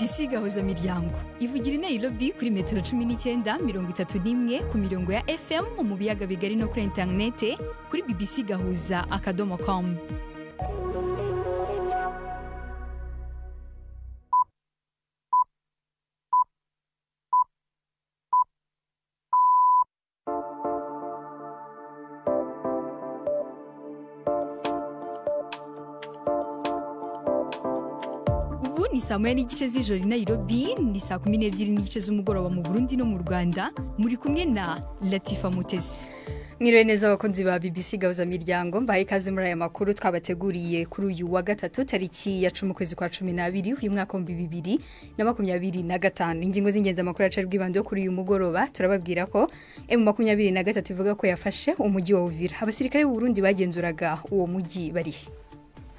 BBC Gahuza Miryango ivugira i Nairobi kuri metero 19:31 ku mirongo ya FM mu biyaga bigari no kuri internet kuri bbcgahuza.com. Ni saa moya n'igice z'ijoro i Nairobi, ni saa 12 n'igice z'umugoroba mu Burundi no mu Rwanda. Muri kumwe na Latifa Mutesi. Mwiriwe neza abakunzi ba BBC Gahuza Miryango, mbaye ikaze muri aya makuru twabateguriye kuri uyu wa gatatu tariki ya 10 kwezi kwa 12 uyu mwaka wa 2025. Ingingo z'ingenzi amakuru yacu rwibando kuri uyu mugoroba turababwira ko M23 ivuga ko yafashe umujyi wa Uvira. Abasirikare b'u Burundi bagenzuraga uwo mujyi bari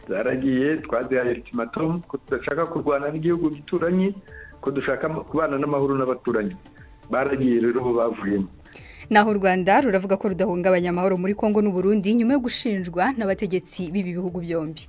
zaragiye twazihaye ultimatum ko tudashaka kurwana n'igihugu gituranye, ko dushaka kubana n'amahoro n'abaturanyi. Baragiye rero bavuyemo. Naho Rwanda ruravuga ko rudahungabanya amahoro muri Kongo n'u Burundi nyuma yo gushinjwa n'abategetsi b'ibi bihugu byombi.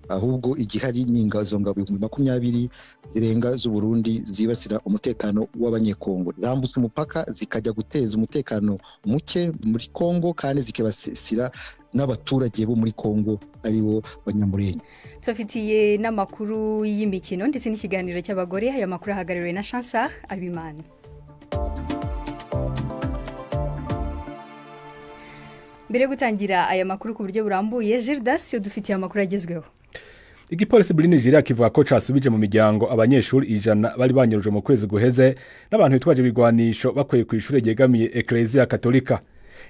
Ahubwo igihari ni ingazo ngabo 20 zirenga z'u Burundi zibasira umutekano w'abanyekongo, zambutse umupaka zikajya guteza umutekano muke muri Kongo kandi zikebasira n'abaturage bo muri Kongo aribo banyamurenge. Tufitiye n'amakuru y'imikino ndetse n'ikiganiro cy'abagore. Aya makuru ahagarariwe na Chancellor Abimana. Mbere gutangira aya makuru ku buryo burambuye, Gerdas dufitiye amakuru agezweho. Igipolisi muri Nigeria kivuga ko casubije mu miryango abanyeshuri 100 bari banyuruje mu kwezi guheze n'abantu bitwaje bigwanisho bakweye ku ishure ryegamiye Ecclesia Katolika.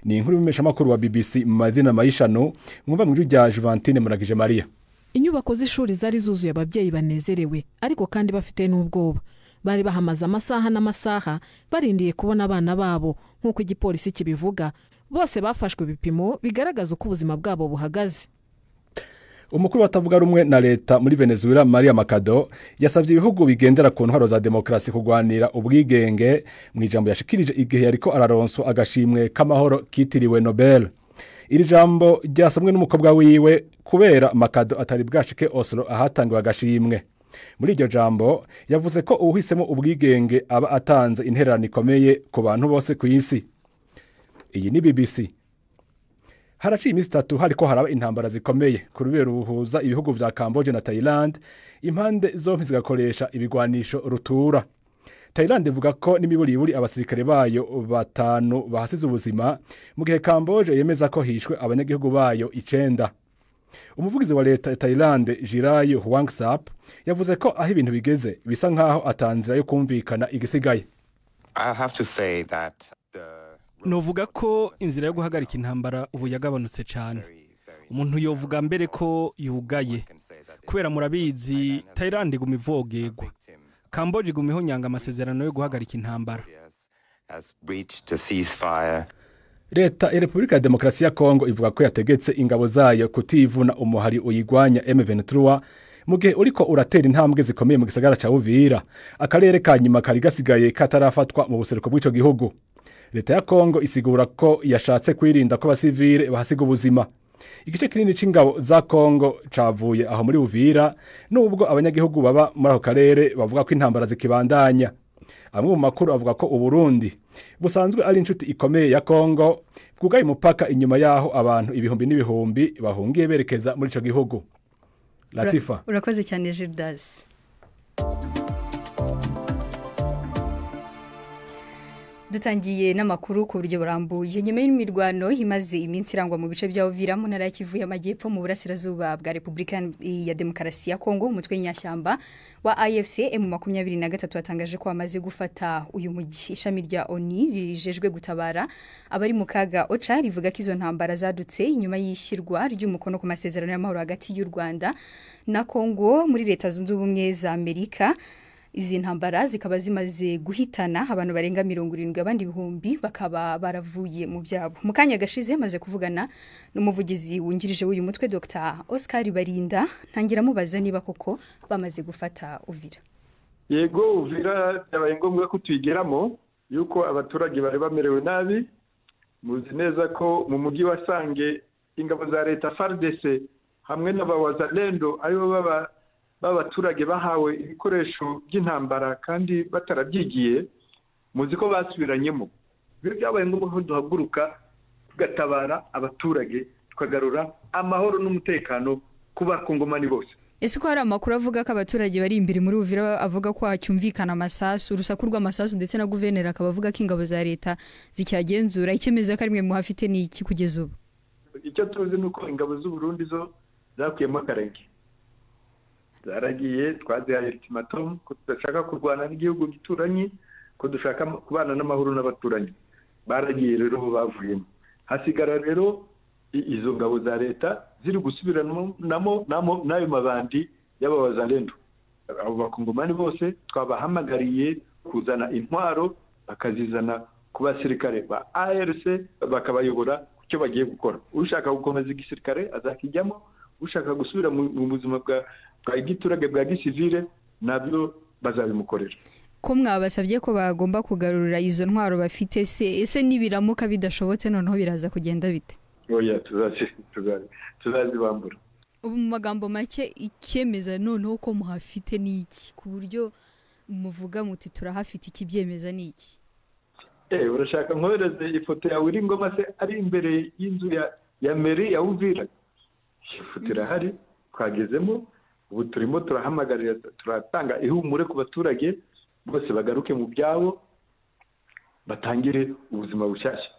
Ni inkuru y'umesha makuru wa BBC Madina Maishano mwumva mu rya Juventine Muragije Maria. Inyubako z'ishuri zari zuzuye ababyeyi banezerewe ariko kandi bafite n'ubwoba. Bari bahamaza amasaha n'amasaha barindiye kubona abana babo nk'uko igipolisi kibivuga. Bose bafashwe ibipimo bigaragaza uko ubuzima bwabo buhagaze. Umukuru watavuga rumwe na leta muri Venezuela Maria Makado yasavye ibihugu bigendera ku ntwaro za demokrasi kugwanira ubwigenge mu ijambo yashikirije igihe yariko araronswa agashimwe k'amahoro kitiriwe Nobel. Iri jambo ryasomwe n'umukobwa wiwe kubera Makado atari bwashike Oslo ahatangwa agashimwe. Muri iryo jambo yavuze ko uhisemo ubwigenge aba atanze intererano ikomeye ku bantu bose ku isi. Iyi ni BBC. Haraciye imisi 3 hariko haraba intambara zikomeye ku rubero ruhuza ibihugu vya Cambodia na Thailand, impande zompi zigakoresha ibigwanisho rutura. Thailand ivuga ko n'imiburiburi abasirikare bayo 5 bahasize ubuzima mu gihe Cambodia yemeza ko hishwe abanyagihugu bayo 9. Umuvugizi wa leta ya Thailand Jiray Hwangsap yavuze ko aho ibintu bigeze bisa nkaho atanzira yo kumvikana igisigaye. I have to say that novuga ko inzira yo guhagarika intambara ubu yagabanutse cyane. Umuntu yovuga mbere ko yugaye kubera murabizi Thailand iguma ivogegwa, Cambodia iguma ihonyanga amasezerano yo guhagarika intambara. Leta ya Republika ya Demokarasi ya Kongo ivuga ko yategetse ingabo zayo kutivuna umuhari uyigwanya M23 mu gihe uriko uratera intambwe zikomeye mu gisagara ca Uvira, akarere ka nyuma kari gasigaye katarafatwa mu buseruko bw'ico gihugu. Leta ya Kongo isigura ko yashatse kwirinda ko abasivile bahasiga ubuzima. Igice kinini c'ingabo za Kongo cavuye aho muri Uvira nubwo abanyagihugu baba muri ako karere bavuga ko intambara zikibandanya. Amwe mu makuru avuga ko u Burundi busanzwe ari inshuti ikomeye ya Kongo, bwugaye umupaka inyuma yaho abantu ibihumbi n'ibihumbi bahungiye berekeza muri ico gihugu. Latifa. Urakoze cyane Gerdas. Dutangiye n'amakuru ku buryo burambuye. Nyuma y'imirwano imaze iminsi irangwa mu bice bya Uvira mu ntara y'Kivu y'Amajyepfo mu burasirazuba bwa Republika ya Demokarasi ya Kongo, umutwe w'inyashyamba wa AFC M23 watangaje ko amaze gufata uyu mujyi. Ishami rya ONU rijejwe gutabara abari mu kaga OCHA rivuga ko izo ntambara zadutse inyuma y'ishyirwa ry'umukono ku masezerano y'amahoro hagati y'u Rwanda na Kongo muri Leta Zunze Ubumwe za Amerika. Izi ntambara zikaba zimaze guhitana abantu barenga 70, abandi ibihumbi bakaba baravuye mu byabo. Mu kanya gashize maze kuvugana n'umuvugizi wungirije w'uyu mutwe Dr. Oscar Barinda, ntangira mubaza niba koko bamaze gufata Uvira. Yego, Uvira yabaye ngombwa ko tuyigeramo yuko abaturage bari bamerewe nabi. Muzi neza ko mu mujyi wa Sange ingabo za leta FARDC hamwe n'abawazalendo aribo baba b'abaturage bahawe ibikoresho by'intambara kandi batarabyigiye muzi ko basubiranyemo byabaye ngombwa ko duhaguruka tugatabara abaturage tukagarura amahoro n'umutekano ku bakongomani bose. Ese ko hari amakuru avuga ko abaturage bari imbere muri Uvira avuga ko hacyumvikana amasasu urusaku rw'amasasu ndetse na guverineri akaba avuga ko ingabo za leta zicyagenzura ikemeza ko ari mwe muhafite ni iki kugeza ubu? Icyo tuzi nuko ingabo z'u Burundi zo zakuyemo akarenge zaragiye twazihaye ultimatum ko tudashaka kurwana n'igihugu gituranye ko dushaka kubana n'amahoro n'abaturanyi. Baragiye rero bavuyemo hasigara rero izo ngabo za leta ziri gusubiranamo n'ayo mabandi y'abazalendo. Abo bakongomani bose twabahamagariye kuzana intwaro bakazizana ku basirikare ba ARC bakabayobora ku cyo bagiye gukora. Ushaka gukomeza igisirikare azakijyamo, ushaka gusubira mu buzima bwa igiturage bwa gisivile nabyo bazabimukorera. Ko mwabasabye ko bagomba kugarurira izo ntwaro bafite ese nibiramuka bidashobotse noneho biraza kugenda bite? Oya tuzazibambura. Ubu mu magambo make ikemeza noneho ko muhafite ni iki ku buryo muvuga muti turahafite ikibyemeza ni iki? Urashaka nkohereze ifoto yawe iri ngoma se ari imbere y'inzu ya meri ya Uvira? Ifoto irahari twagezemo ubu turimo turahamagarira turatanga ihumure ku baturage bose bagaruke mu byabo batangire ubuzima bushyashya.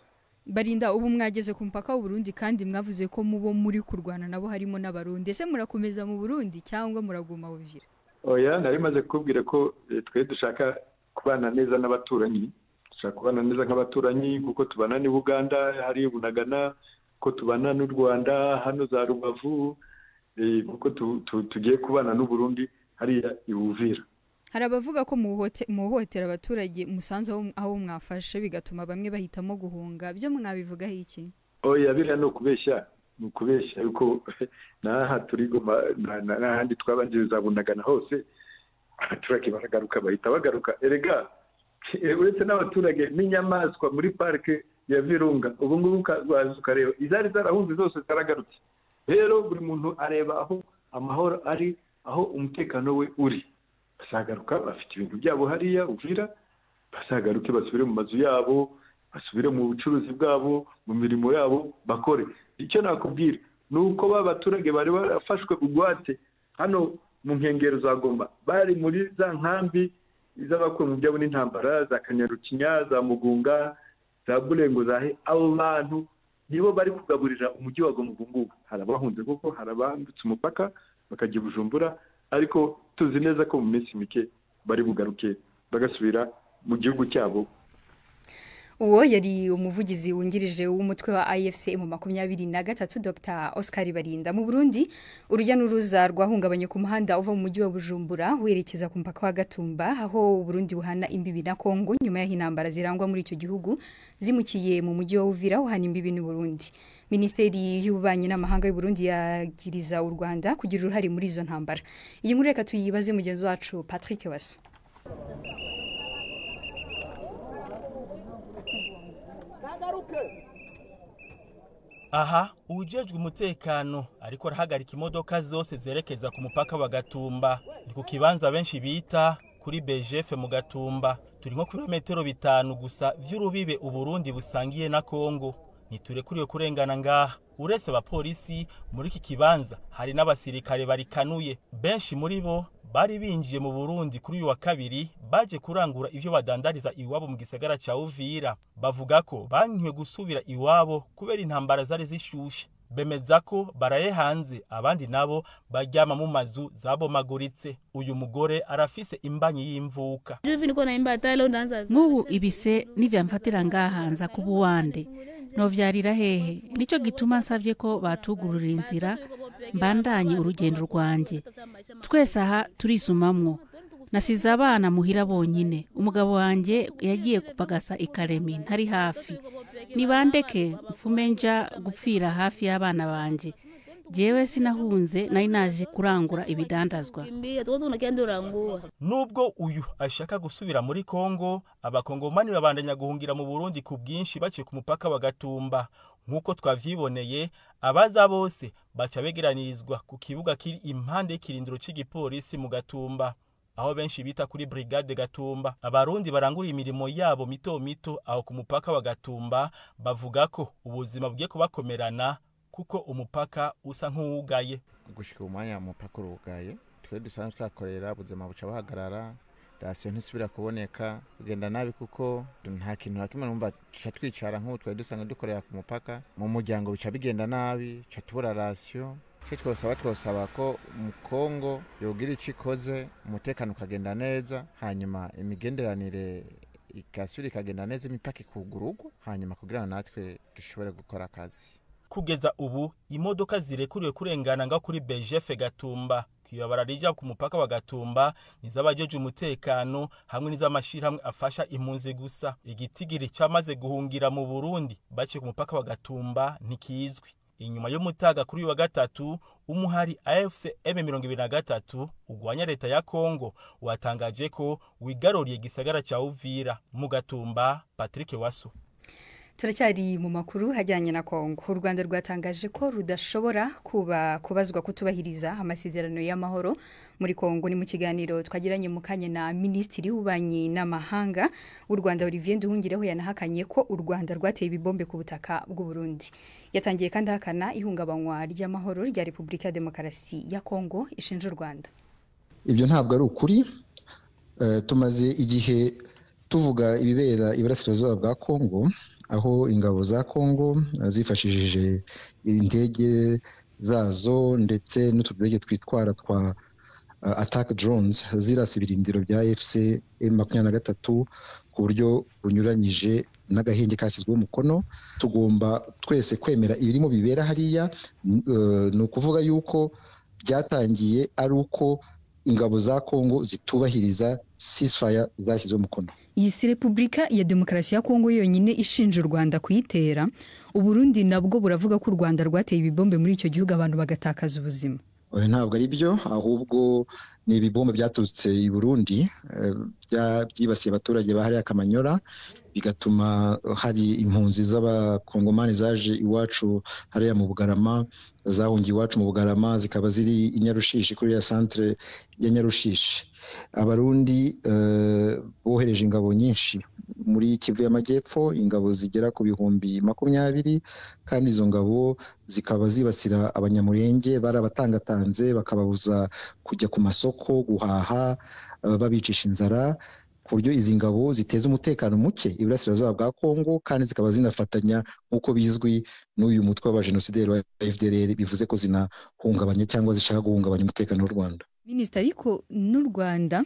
Barinda ubu mwageze ku mpaka w'u Burundi kandi mwavuze ko mubo muri kurwana nabo harimo n'abarundi. Ese murakomeza mu Burundi cyangwa muraguma Uvira? Oya narimaze kubwira ko twe dushaka kubana neza n'abaturanyi. Dushaka kubana neza nk'abaturanyi kuko tubana ni Uganda hari Bunagana ko tubana n'u Rwanda hano za Rubavu kuko tugiye kubana n'u Burundi hari Uvira. Hari abavuga ko muhohotera abaturage musanze aho mwafashe bigatuma bamwe bahitamo guhunga. Byo mwabivugaho iki? Oya biriya no kubeshya yuko naha turi Goma n'ahandi twabanjiriza Bunagana hose abaturage baragaruka bahita bagaruka. Erega uretse n'abaturage n'inyamaswa muri parike ya Virunga ubu ngubu ukareba izari zarahunze zose zaragarutse. Rero buri muntu areba aho amahoro ari, aho umutekano we uri. Basagaruka bafite ibintu byabo hariya Uvira, basagaruke basubire mu mazu yabo, basubire mu bucuruzi bwabo, mu mirimo yabo bakore. Icyo nakubwira nuko babaturage bari barafashwe ugwate hano mu nkengero za Goma, bari muri za nkambi iz'abakuwe mu byabo n'intambara za Kanyarukinya, za Mugunga, za Bulengo, abo bantu nibo bari kugaburira umujyi wa Goma ubu ngubu. Harabahunze kuko harabambutse umupaka bakajya Bujumbura, ariko tuzi neza ko mu minsi mike bari bugaruke bagasubira mu gihugu cyabo. Uwo yari umuvugizi wungirije w'umutwe wa AFC mu 23 Dr Oscar Barinda. Mu Burundi urujya n'uruza rwahungabanye ku muhanda uva mu mujyi wa Bujumbura werekeza ku mpaka wa Gatumba aho Burundi buhana imbibi na Kongo nyuma y'intambara zirangwa muri icyo gihugu zimukiye mu mujyi wa Uvira uhana imbibi n'u Burundi. Minisiteri y'ububanyi n'amahanga y'u Burundi yagiriza u Rwanda kugira uruhare muri izo ntambara. Iyi nkuru reka tuyibaze mugenzi wacu Patrick Waso. Aha ujejwe umutekano ariko arahagarika imodoka zose zerekeza ku mupaka wa Gatumba. Ni ku kibanza benshi bita kuri BGF mu Gatumba. Turi nko kilometero 5 gusa vy'urubibe u Burundi busangiye na Kongo. Ntiturekuriye kurengana ngaha. Uretse abapolisi muri iki kibanza hari n'abasirikare barikanuye. Benshi muri bo bari binjiye mu Burundi kuri uyu wa kabiri baje kurangura ivyo badandariza iwabo mu gisagara ca Uvira. Bavuga ko bankiwe gusubira iwabo kubera intambara zari zishushe. Bemeza ko baraye hanze abandi nabo baryama mu mazu zabomaguritse. Uyu mugore arafise imbanyi y'imvuka. Nk'ubu ibise nivyamfatira ngaha nza kubuwande novyarira hehe. Nico gituma nsavye ko batugurura inzira mbandanye urugendo rwanje. Twese aha turisumamwo. Nasize abana muhira bonyine. Umugabo wanje yagiye kupagasa ikaremi ntari hafi. Nibandeke mfume nja gupfira hafi y'abana banje. Jewe sinahunze nari naje kurangura ibidandazwa. Nubwo uyu ashaka gusubira muri Kongo, abakongomani babandanya guhungira mu Burundi ku bwinshi baciye ku mupaka wa Gatumba. nk'uko twavyiboneye abaza bose baca begeranirizwa ku kibuga kiri impande y'ikirindiro cy'igipolisi mu Gatumba aho benshi bita kuri Brigade Gatumba. Abarundi barangura imirimo yabo mito mito aho ku mupaka wa Gatumba bavuga ko ubuzima bugiye kubakomerana kuko umupaka usa nk'uwugaye. Gushika umwanya umupaka urugaye twe dusanzwe twakorera ubuzima buca bahagarara, rasiyo ntisubira kuboneka, kugenda nabi kuko nta kintu hakimwe numva twicara nk'uko twari dusanzwe dukorera ku mupaka mu muryango bica bigenda nabi, ca tubura rasiyo. Twosaba ko mu Kongo yogira icikoze umutekano ukagenda neza, hanyuma imigenderanire ikasubira ikagenda neza, imipaka ikugururwa, hanyuma kugira natwe dushobore gukora akazi. Kugeza ubu imodoka zirekuriwe kurengana nga kuri BGF Gatumba kiyabara rija ku mupaka wa Gatumba nizabajeje umutekano hamwe n'izamashirahamwe afasha impunzi gusa. Igitigiri cyamaze guhungira mu Burundi baciye ku mupaka wa Gatumba ntikizwi. Inyuma y'umutaga kuri wa gatatu umuhari AFC M23 ugwanya leta ya Kongo watangaje ko wigaruriye gisagara cha Uvira. Mu Gatumba, Patrick Waso. Turacyari mu makuru hajyanye na Kongo. U Rwanda rwatangaje ko rudashobora kubazwa kutubahiriza amasezerano y'amahoro muri Kongo. Ni mu kiganiro twagiranye mu kanya na Minisitiri w'Ububanyi n'Amahanga w'u Rwanda Olivier Nduhungireho yanahakanye ko u Rwanda rwateye ibibombe ku butaka bw'u Burundi. Yatangiye kandi hakana ihungabanywa ry'amahoro rya Repubulika ya Demokarasi ya Kongo ishinja u Rwanda. Ibyo ntabwo ari ukuri. Tumaze igihe tuvuga ibibera iburasirazuba bwa Kongo, aho ingabo za Kongo zifashishije indege zazo ndetse n'utudege twitwara twa attack drones zirasa ibirindiro bya FC M23 ku buryo bunyuranyije n'agahenge kashyizweho umukono. Tugomba twese kwemera ibirimo bibera hariya. Ni ukuvuga yuko byatangiye ari uko ingabo za Kongo zitubahiriza ceasefire zashyizweho umukono. Iyi si Repubulika ya Demokarasi ya Kongo yonyine ishinja u Rwanda kuyitera. Uburundi nabwo buravuga ko u Rwanda rwateye ibibombe muri icyo gihugu abantu bagatakaza ubuzima. Ntabwo ari byo, ahubwo ni ibibombe byaturutse i Burundi byibasiye abaturage bahari Kamanyora, bigatuma hari impunzi z'abakongomani zaje iwacu hariya mu Bugarama, zahungiye iwacu mu Bugarama zikaba ziri i Nyarushishi kuri ya centre ya Nyarushishi. Abarundi bohereje ingabo nyinshi muri Kivu y'Amajyepfo, ingabo zigera ku 20,000, kandi izo ngabo zikaba zibasira abanyamurenge barabatangatanze bakababuza kujya ku masoko guhaha, babicisha inzara, ku buryo izi ngabo ziteza umutekano muke iburasirazuba bwa Kongo, kandi zikaba zinafatanya nk'uko bizwi n'uyu mutwe w'abajenosideri wa FDLR, bivuze ko zinahungabanya cyangwa zishaka guhungabanya umutekano w'u Rwanda. Minisitiri, ariko n'u Rwanda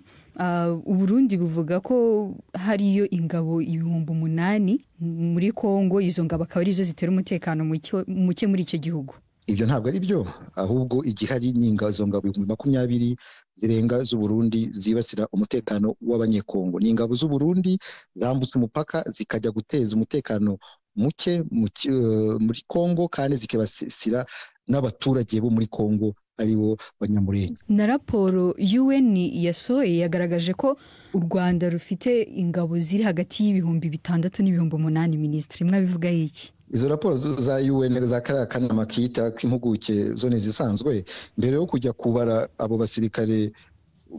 Uburundi buvuga ko hariyo ingabo 8,000 muri Kongo, izo ngabo akaba arizo zitera umutekano muke muri icyo gihugu. Ibyo ntabwo ari byo, ahubwo igihari ni ingabo ngabo 20,000 zirenga z'u Burundi zibasira umutekano w'abanyekongo. Ni ingabo z'u Burundi zambutse umupaka zikajya guteza umutekano muke muri Kongo, kandi zikabasira n'abaturage bo muri Kongo aribo banyamurenge. Na raporo UN yasohoye yagaragaje ko u Rwanda rufite ingabo ziri hagati y'6,000 n'8,000. Minisitiri, mwabivuga iki? Izo raporo za UN za kanama kita k'impuguke zone zisanzwe, mbere yo kujya kubara abo basirikare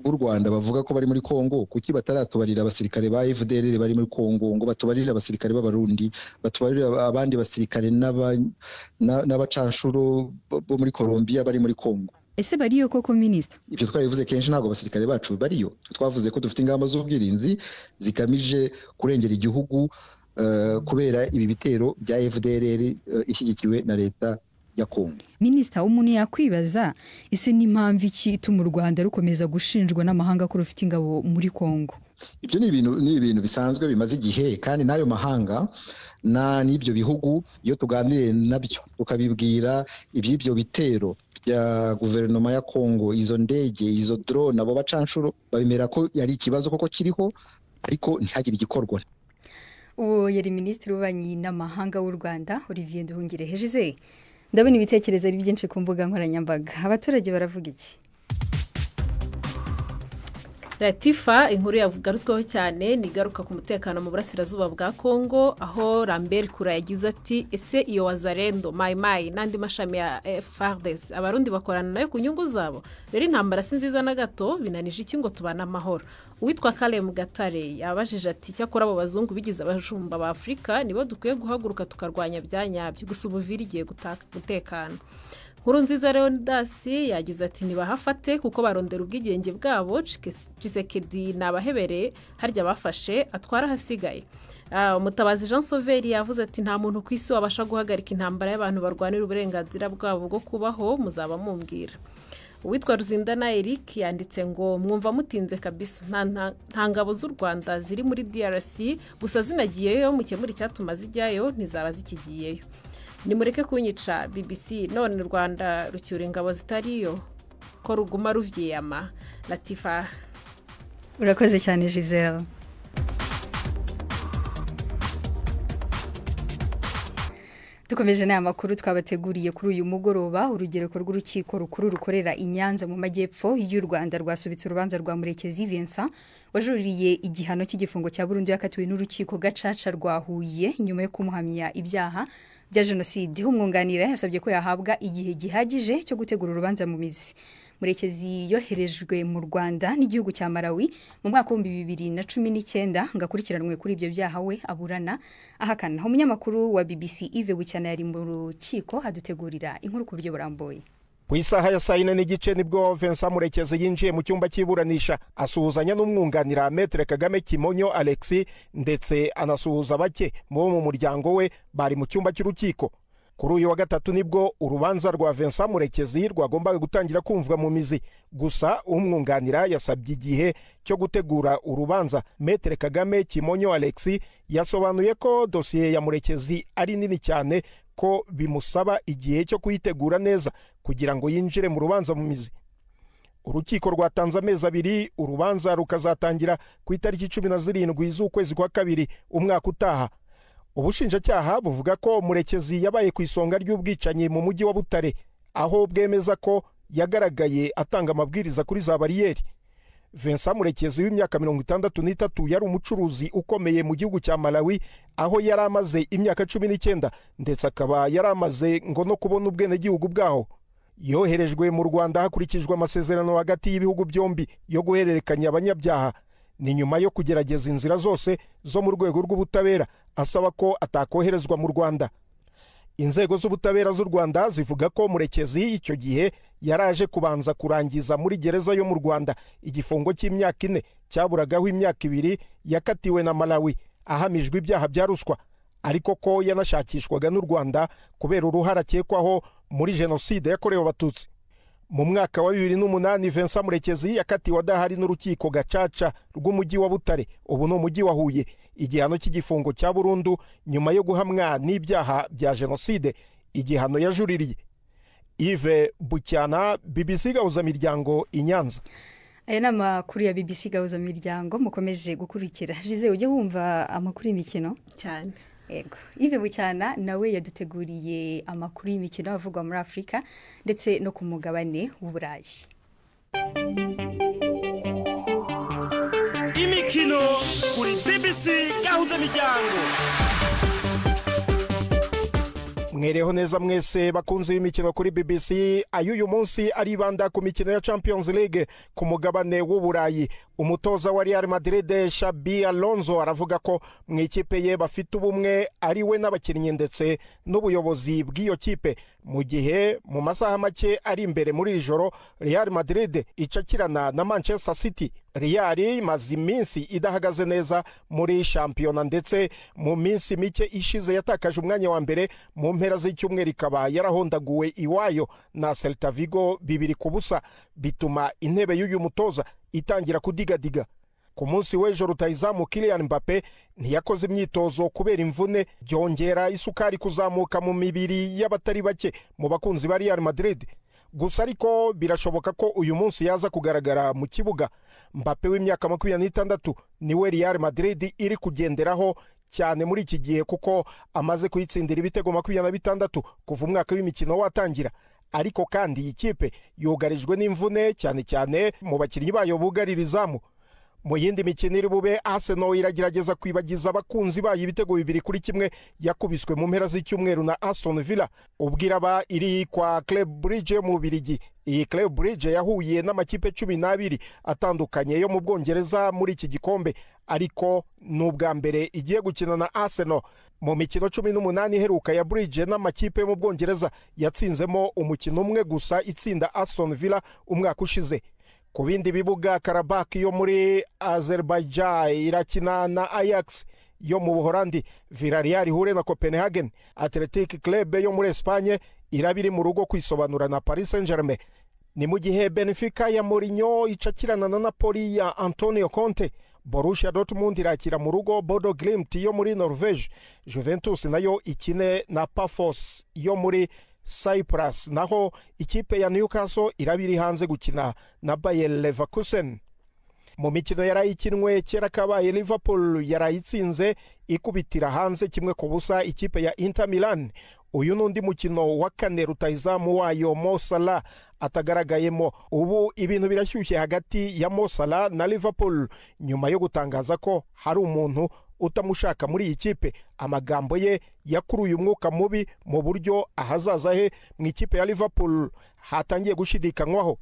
b'u Rwanda bavuga ko bari muri Kongo, kuki bataratubarira abasirikare ba FDLR bari muri Kongo ngo batubarire abasirikare b'Abarundi, batubarire abandi basirikare n'abacanshuro bo muri Colombia bari muri Kongo? Ese bariyo koko Minisitiri? Ibyo twarivuze kenshi, ntabwo abasirikare bacu bariyo. Twavuze ko dufite ingamba z'ubwirinzi zigamije kurengera igihugu kubera ibi bitero bya FDLR ishyigikiwe na leta ya Kongo. Minisitiri, umuntu yakwibaza ese n'impamvu iki ituma u Rwanda rukomeza gushinjwa n'amahanga ko rufite ingabo muri Kongo? Ibyo ni ibintu bisanzwe bimaze igihe, kandi n'ayo mahanga n'ibyo bihugu iyo tuganiriye nabyo tukabibwira iby'ibyo bitero bya guverinoma ya Kongo, izo ndege, izo drone, abo bacanshuro babimera ko yari ikibazo koko kiriho, ariko ntihagire igikorwa. Uwo yari Minisitiri w'Ububanyi n'Amahanga w'u Rwanda Olivier Nduhungirehe. Ndabona ibitekerezo ari byinshi ku mbuga nkoranyambaga. Abaturage baravuga iki? Latifa inkuru yavugarutsweho cyane ni igaruka ku mutekano mu burasirazuba bwa Kongo aho Lambert Kura yagize ati ese iyo Wazalendo Mai n'andi mashami ya FARDC abarundi bakorana nayo ku nyungu zabo rero intambara si nziza na gato binanije iki ngo tubana amahoro. Uwitwa Kalem Gatare yabajije ati cyakora abo bazungu bigize abashumba ba Afrika nibo dukwiye guhaguruka tukarwanya byanyabyo gusa ubuviri igiye gutekana. Nkurunziza Leonidas yagize ati nibahafate kuko barondera ubwigenge bwabo Tshisekedi nabahebereye harya bafashe atwara hasigaye. Umutabazi Jean Sauveri yavuze ati nta muntu ku isi wabasha guhagarika intambara y'abantu barwanira uburenganzira bwabo bwo kubaho muzaba mumbwira. Uwitwa Ruzindana Eric yanditse ngo mwumva mutinze kabisa nta ngabo z'u Rwanda ziri muri DRC gusa zinagiyeyo mukemura icyatuma zijyayo ntizaba zikigiyeyo. Nimureke kunyica BBC none Rwanda rucyura ingabo zitariyo ko ruguma ruvyiyama. Latifa urakoze cyane Giselle. Dukomeje n'amakuru twabateguriye kuri uyu mugoroba urugereko rw'urukiko rukuru rukorera Inyanza mu majyepfo y'u Rwanda rwasubitse urubanza rwa Murekezi Vincent wajuririye igihano cy'igifungo cya burundu yakatiwe n'urukiko gacaca rwa Huye nyuma yo kumuhamya ibyaha bya jenoside. Umwunganira yasabye ko yahabwa igihe gihagije cyo gutegura urubanza mu mizi. Murekezi yoherejwe mu Rwanda n'igihugu cya Malawi mu mwaka wa 2019 ngakurikiranwe kuri ibyo byaha we aburana ahakana. Umunyamakuru wa BBC Yves Bucyana yari mu rukiko hadutegurira inkuru ku buryo burambuye. Ku isaha ya 4:30 nibwo Vincent Murekezi yinjiye mu cyumba cy'iburanisha asuhuzanya n'umwunganira Maître Kagame Kimonyo Alexis ndetse anasuhuza bake mu muryango we bari mu cyumba cy'urukiko. Kuri uyu wa gatatu nibwo urubanza rwa Vincent Murekezi rwagombaga gutangira kumvwa mu mizi gusa umwunganira yasabye igihe cyo gutegura urubanza. Maître Kagame Kimonyo Alexis yasobanuye ko dosiye ya Murekezi ari nini cyane ko bimusaba igihe cyo kuyitegura neza kugira ngo yinjire mu rubanza mu mizi. Urukiko rwatanze amezi 2 urubanza rukazatangira ku itariki 17 z'ukwezi kwa kabiri umwaka utaha. Ubushinjacyaha buvuga ko Murekezi yabaye ku isonga ry'ubwicanyi mu mujyi wa Butare aho bwemeza ko yagaragaye atanga amabwiriza kuri za bariyeri. Vincent Murekezi w'imyaka 63 yari umucuruzi ukomeye mu gihugu cya Malawi aho yari amaze imyaka 19 ndetse akaba yari amaze ngo no kubona ubwene gihugu bwaho. Yoherejwe mu Rwanda hakurikijwe amasezerano hagati y'ibihugu byombi yo guhererekanya abanyabyaha. Ni nyuma yo kugerageza inzira zose zo mu rwego rw'ubutabera asaba ko atakoherezwa mu Rwanda. Inzego z'ubutabera z'u Rwanda zivuga ko Murekezi icyo gihe yaraje kubanza kurangiza muri gereza yo mu Rwanda igifungo cy'imyaka 4 cyaburagaho imyaka 2 yakatiwe na Malawi ahamijwe ibyaha bya ruswa, ariko ko yanashakishwaga n'u Rwanda kubera uruhara akekwaho muri jenoside yakorewe abatutsi. Mu mwaka wa 2008 Vincent Murekezi yakatiwe adahari n'urukiko gacaca rw'umujyi wa Butare ubu no mujyi wa Huye igihano cy'igifungo cya burundu nyuma yo guhamwa n'ibyaha bya jenoside, igihano yajuririye. Yves Bucyana, BBC Gahuza Miryango, Inyanza. Aya n'amakuru ya BBC Gahuza Miryango mukomeje gukurikira. Giselle ujye wumva amakuru y'imikino cyane. Ego. Yves Bucyana nawe yaduteguriye amakuru y'imikino avugwa muri Afrika ndetse no ku mugabane w'Uburayi. Imikino kuri BBC Gahuza Miryango. Mwereho neza mwese bakunze imikino kuri BBC. Ayuyu munsi aribanda ku mikino ya Champions League ku mugabane w'Uburayi. Umutoza wa Real Madrid Xabi Alonso aravuga ko mu ikipe ye bafite ubumwe ari we n'abakinnyi ndetse n'ubuyobozi bw'iyo kipe, mu gihe mu masaha make ari imbere muri ijoro Real Madrid icakirana na Manchester City. Real imaze iminsi idahagaze neza muri shampiyona ndetse mu minsi mike ishize yatakaje umwanya wa mbere mu mpera z'icyumweru ikaba yarahondaguwe iwayo na Celta Vigo 2-0 bituma intebe y'uyu mutoza itangira kudigadiga. Ku munsi w'ejo rutahizamu Kylian Mbappe ntiyakoze imyitozo kubera imvune, byongera isukari kuzamuka mu mibiri y'abatari bake mu bakunzi ba Real Madrid. Gusa ariko birashoboka ko uyu munsi yaza kugaragara mu kibuga. Mbappe w'imyaka 26 niwe Real Madrid iri kugenderaho cyane muri iki gihe kuko amaze kuyitsindira ibitego 26 kuva umwaka w'imikino watangira. Ariko kandi ikipe yugarijwe n'imvune cyane cyane mu bakinnyi bayo bugarira izamu. mu yindi mikino iri bube Arsenal iragerageza kwibagiza abakunzi bayo ibitego 2-1 yakubiswe mu mpera z'icyumweru na Aston Villa ubwiraba iri kwa Club Brugge mu Bubiligi. Iyi Club Brugge yahuye n'amakipe 12 atandukanye yo mu Bwongereza muri iki gikombe, ariko n'ubwa mbere igiye gukina na Arsenal. Mu mikino 18 iheruka ya Brugge n'amakipe yo mu Bwongereza yatsinzemo umukino umwe gusa itsinda Aston Villa umwaka ushize. Ku bindi bibuga Karabakh yo muri Azerbaijan irakina na Ajax yo mu Buholandi, Villarreal ihure na Copenhagen, Athletic Club yo muri Espagne irabiri mu rugo kwisobanura na Paris Saint-Germain. Ni mu gihe Benfica ya Mourinho icakirana na Napoli ya Antonio Conte. Borussia Dortmund irakira mu rugo Bodo Glimt yo muri Norvege. Juventus nayo ikine na Pafos yo muri Cyprus, naho ikipe ya Newcastle irabiri hanze gukina na Bayer Leverkusen. Mu mikino yarayikinwe kera kabaye Liverpool yarayitsinze ikubitira hanze 1-0 ikipe ya Inter Milan. Uyu nundi mukino wa kane rutahizamu wayo Mo Salah atagaragayemo. Ubu ibintu birashyushye hagati ya Mo Salah na Liverpool nyuma yo gutangaza ko hari umuntu utamushaka muri iyi kipe. Amagambo ye yakuruye umwuka mubi mu buryo ahazaza he mu ikipe ya Liverpool hatangiye gushidikanywaho.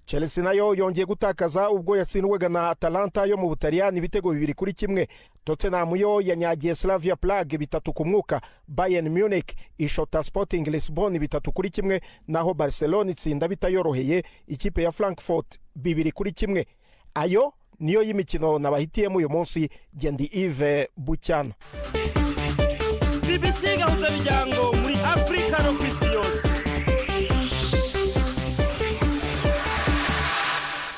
Chelsea nayo yongeye gutakaza ubwo yatsindwaga na Atalanta yo mu Butaliyani ibitego 2-1. Tottenham yo yanyagiye Slavia Prague 3-0. Bayern Munich ishota Sporting Lisbon 3-1, naho Barcelona itsinda bitayoroheye ikipe ya Frankfurt 2-1. Ayo niyo y'imikino nabahitiyemo uyu munsi. Gendi Yves Bucyana. BBC gahuza bijyango muri Afrika no kwisi yose.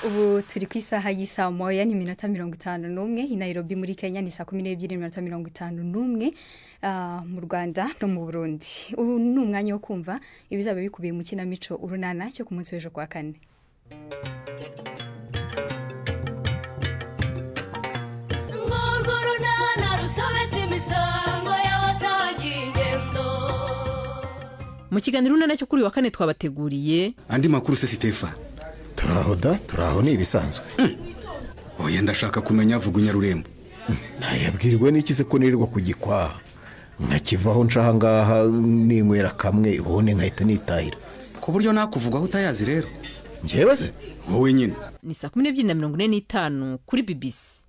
Ubu turi ku isaha y'isa moya ni minota 51 i Nairobi muri Kenya ni saa 12:51 mu Rwanda no mu Burundi. Ubu ni umwanya wo kumva ibizaba bikubiye mu kinamico urunana cyo ku munsi w'ejo kwa kane. Mu kiganiro urunana cyo kuri wa kane twabateguriye andi makuru se Stefa. Turaho ni ibisanzwe. Oya ndashaka kumenya vuga Nyarurembo. Nayabwirwe n'ikize ko nirirwa kugikwa. Nkakivaho nshaha ngaha ninywera kamwe ubone nkahita nitahira. Ku buryo nakuvugaho utayazi rero. Njyewe se wowe nyine. Ni saa 12:45 kuri BBC.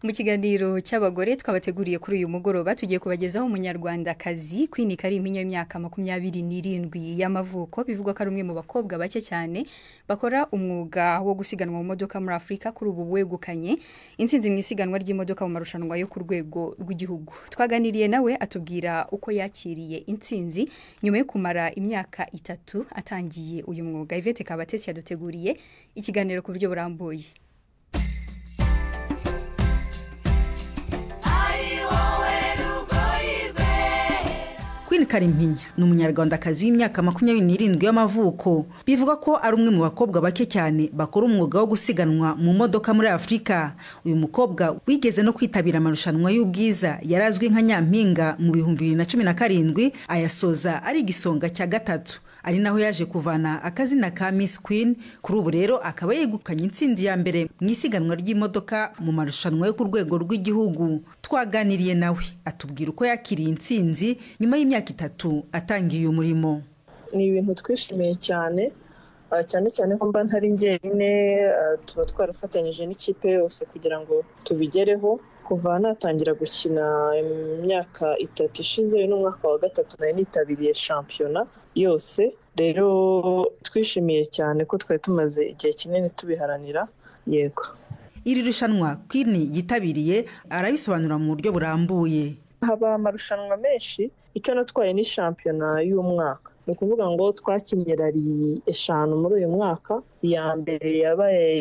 Mu kiganiro cy'abagore twabateguriye kuri uyu mugoroba tugiye kubagezaho umunyarwandakazi Queen Kalimpinya y'imyaka 27 y'amavuko. Bivugwa ko ari umwe mu bakobwa bake cyane bakora umwuga wo gusiganwa mu modoka muri Afrika. Kuri ubu wegukanye intsinzi mu isiganwa ry'imodoka mu marushanwa yo ku rwego rw'igihugu. Twaganiriye nawe atubwira uko yakiriye intsinzi nyuma yo kumara imyaka 3 atangiye uyu mwuga. Yvette Kabatesi yaduteguriye ikiganiro ku buryo burambuye. Queen Kalimpinya ni umunyarwandakazi w'imyaka 27 y'amavuko. Bivuga ko ari umwe mu bakobwa bake cyane bakora umwuga wo gusiganwa mu modoka muri Afrika. Uyu mukobwa wigeze no kwitabira amarushanwa y'ubwiza yarazwi nka Nyampinga mu 2017 ayasoza ari igisonga cya gatatu. Ari naho yaje kuvana akazina ka Miss Queen. Kuri ubu rero akaba yegukanye intsinzi ya mbere mu isiganwa ry'imodoka mu marushanwa yo ku rwego rw'igihugu. Twaganiriye nawe atubwira uko yakiriye intsinzi nyuma y'imyaka 3 atangiye umurimo. Ni ibintu twishimiye cyane cyane ko mba ntari njyenyine, tuba twarafatanyije n'ikipe yose kugira ngo tubigereho. Kuva natangira gukina imyaka 3 ishize n'umwaka wa 3 nari nitabiriye shampiyona yose. Rero twishimiye cyane ko twari tumaze igihe kinini tubiharanira. Yego, iri rushanwa Queen yitabiriye arabisobanura mu buryo burambuye. Haba amarushanwa menshi, icyo natwaye ni shampiyona y'umwaka. Ni ukuvuga ngo twakinnye rally 5 muri uyu mwaka. Iya mbere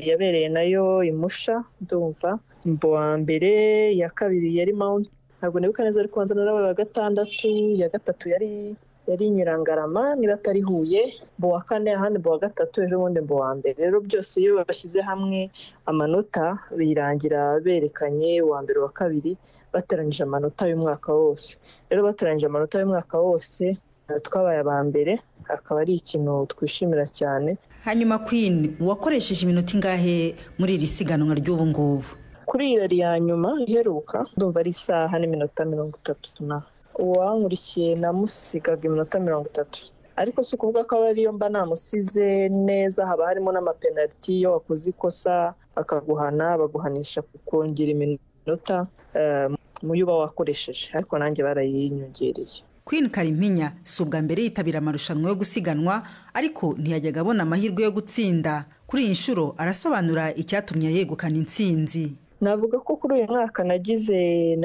yabereye nayo imusha ndumva mbo wa mbere, ya kabiri yari Mount, ntabwo nibuka neza ariko kwanza narabaye wa 6, ya gatatu yari Nyirangarama niba atari Huye, mbo wa 4 ahandi mbo wa 3, ejo bundi mbo wa mbere. Rero byose iyo bashyize hamwe amanota birangira berekanye wa mbere wa kabiri bateranyije amanota y'umwaka wose. Rero bateranyije amanota y'umwaka wose twabaye aba mbere, akaba ari ikintu twishimira cyane. hanyuma Queen wakoresheje iminota ingahe muri iri siganwa ry'ubu ngubu? Kuri iyo ya nyuma iheruka ndumva ari isaha n'iminota 30 uwankurikiye namusigaga iminota 30 ariko si ukuvuga ko ariyo mba namusize neza, haba harimo n'amapenaliti iyo wakoze ikosa bakaguhana baguhanisha kongera iminota mu yuba wakoresheje, ariko nanjye barayinyongereye. Queen Karimpinya si ubwa mbere yitabira amarushanwa yo gusiganwa, ariko ntiyajyaga abona amahirwe yo gutsinda. Kuri iyi nshuro arasobanura icyatumye yegukana intsinzi. Navuga ko kuri uyu mwaka nagize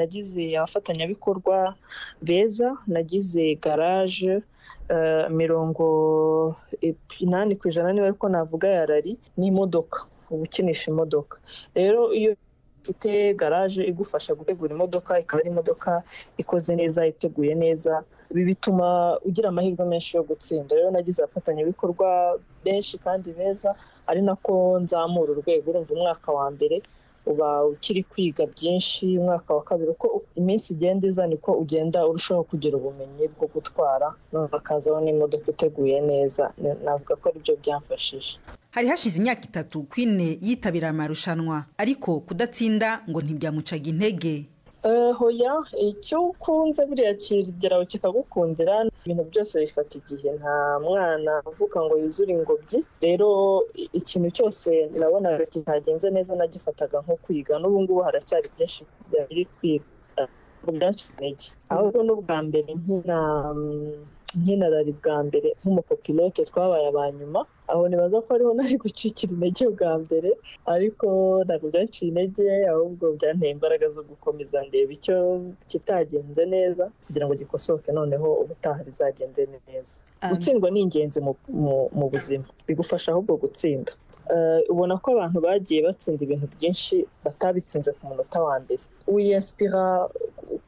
abafatanyabikorwa beza, nagize garage 80% niba ariko navuga yarari n'imodoka, ubukinisha imodoka. Rero iyo ufite garage igufasha gutegura imodoka, ikaba ari imodoka ikoze neza, iteguye neza, bituma ugira amahirwe menshi yo gutsinda. Rero nagize abafatanyabikorwa benshi kandi beza, ari nako nzamura urwego. Urumva umwaka wa mbere uba ukiri kwiga byinshi, umwaka wa kabiri uko iminsi igenda iza niko ugenda urushaho kugira ubumenyi bwo gutwara, bakazaho n'imodoka iteguye neza. Navuga ko aribyo byamfashije. Hari hashize imyaka 3 Queen yitabira amarushanwa, ariko kudatsinda ngo ntibyamucaga intege. Hoya icyo ukunze buriya kigeraho kikagukundira, ibintu byose bifata igihe, nta mwana uvuga ngo yuzure ingobyi. Rero ikintu cyose nabonaga kitagenze neza nagifataga nko kwiga, n'ubu ngubu haracyari byinshi biri kwiga ubwanshintege. Ahubwo n'ubwa mbere nkinarari bwa mbere nk'umukopilote twabaye abanyuma, aho nibaza ko ariho nari gucikira intege bwa mbere, ariko ntabwo byanciye intege, ahubwo byanteye imbaraga zo gukomeza ndeba icyo kitagenze neza kugira ngo gikosoke, noneho ubutaha bizagende neza. Gutsindwa ni ingenzi mu buzima, bigufasha ahubwo gutsinda. Ubona ko abantu bagiye batsinda ibintu byinshi batabitsinze ku munota wa mbere. Wiyinspira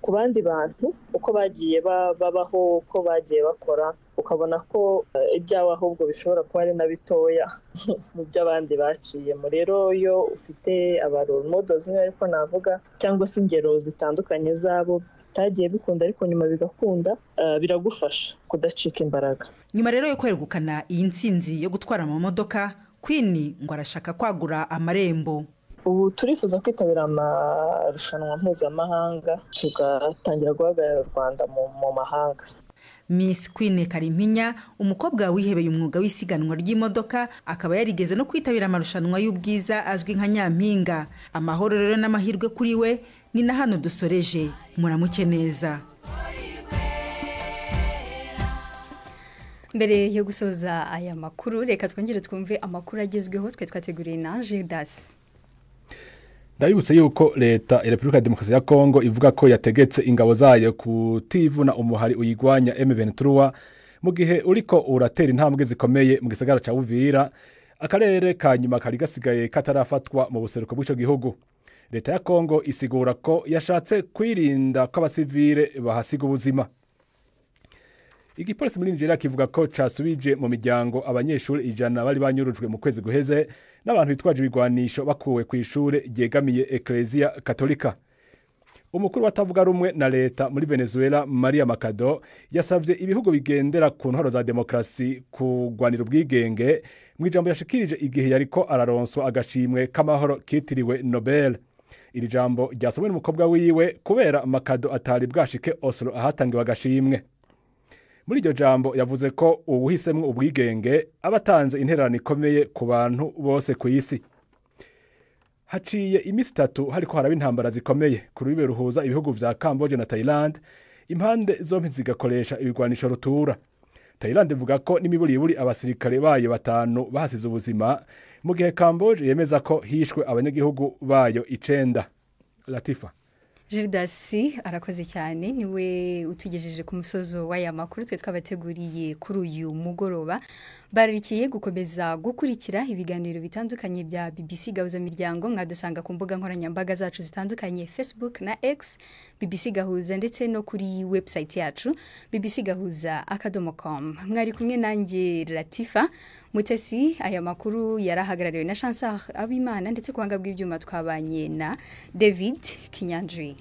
ku bandi bantu uko bagiye babaho, uko bagiye bakora, ukabona ko ibyawe ahubwo bishobora kuba ari na bitoya mu by'abandi baciyemo. Rero iyo ufite role models ariko navuga, cyangwa se ingero zitandukanye zabo bitagiye bikunda ariko nyuma bigakunda, biragufasha kudacika imbaraga. Nyuma rero yo kwegukana iyi ntsinzi yo gutwara amamodoka, Queen ngo arashaka kwagura amarembo. Ubu turifuza kwitabira amarushanwa mpuzamahanga, tugatangira guhagararira u Rwanda mu mahanga. Miss Queen Karimpinya, umukobwa wihebeye umwuga w'isiganwa ry'imodoka, akaba yarigeze no kwitabira amarushanwa y'ubwiza azwi nka Nyampinga. Amahoro rero n'amahirwe kuri we, ni na hano dusoreje. Muramuke neza. Mbere yo gusoza aya makuru, reka twongere twumve amakuru agezweho twe twateguriye na Gildas. Ndabibutse yuko leta ya Repubulika ya Demokarasi ya Kongo ivuga ko yategetse ingabo zayo kutivuna umuhari uyigwanya M23 mu gihe uriko uratera intambwe zikomeye mu gisagara ca Uvira, akarere ka nyuma kari gasigaye katarafatwa mu buseruko bw'ico gihugu. Leta ya Kongo isigura ko yashatse kwirinda ko abasivile bahasiga ubuzima. Igipolisi muri Nigeria kivuga ko casubije mu miryango abanyeshuri 100 bari banyurujwe mu kwezi guheze n'abantu bitwaje ibigwanisho bakuwe ku ishure ryegamiye Ecclesia Katolika. Umukuru watavuga rumwe na leta muri Venezuela Maria Macado yasavye ibihugu bigendera ku ntwaro za demokrasi kugwanira ubwigenge mu ijambo yashikirije igihe yariko araronswa agashimwe k'amahoro kitiriwe Nobel. Iri jambo ryasomwe n'umukobwa wiwe kubera Macado atari bwashike Oslo ahatangiwe agashimwe. Muri iryo jambo yavuze ko ubuhisemwe ubwigenge abatanze intererano ikomeye ku bantu bose ku isi. Haciye imisi 3 hariko haraba intambara zikomeye ku rubibe ruhuza ibihugu vya Cambodia na Thailand, impande zompi zigakoresha ibigwanisho rutura. Thailand ivuga ko n'imiburiburi abasirikare bayo 5 bahasize ubuzima, mu gihe Cambodia yemeza ko hishwe abanyagihugu bayo 9. Latifa Gildas arakoze cyane, niwe utugejeje ku musozo w'aya makuru twe twabateguriye kuri uyu mugoroba. Bararikiye gukomeza gukurikira ibiganiro bitandukanye bya BBC Gahuza Miryango, mwadusanga ku mbuga nkoranyambaga zacu zitandukanye Facebook na X BBC Gahuza, ndetse no kuri website yacu bbcgahuza.com. Mwari kumwe nanjye Latifa Mutesi. Aya makuru yarahagarariwe na Chancellor Abimana, ndetse kwanga bw'ibyuma twabanye na David Kinyanjwi.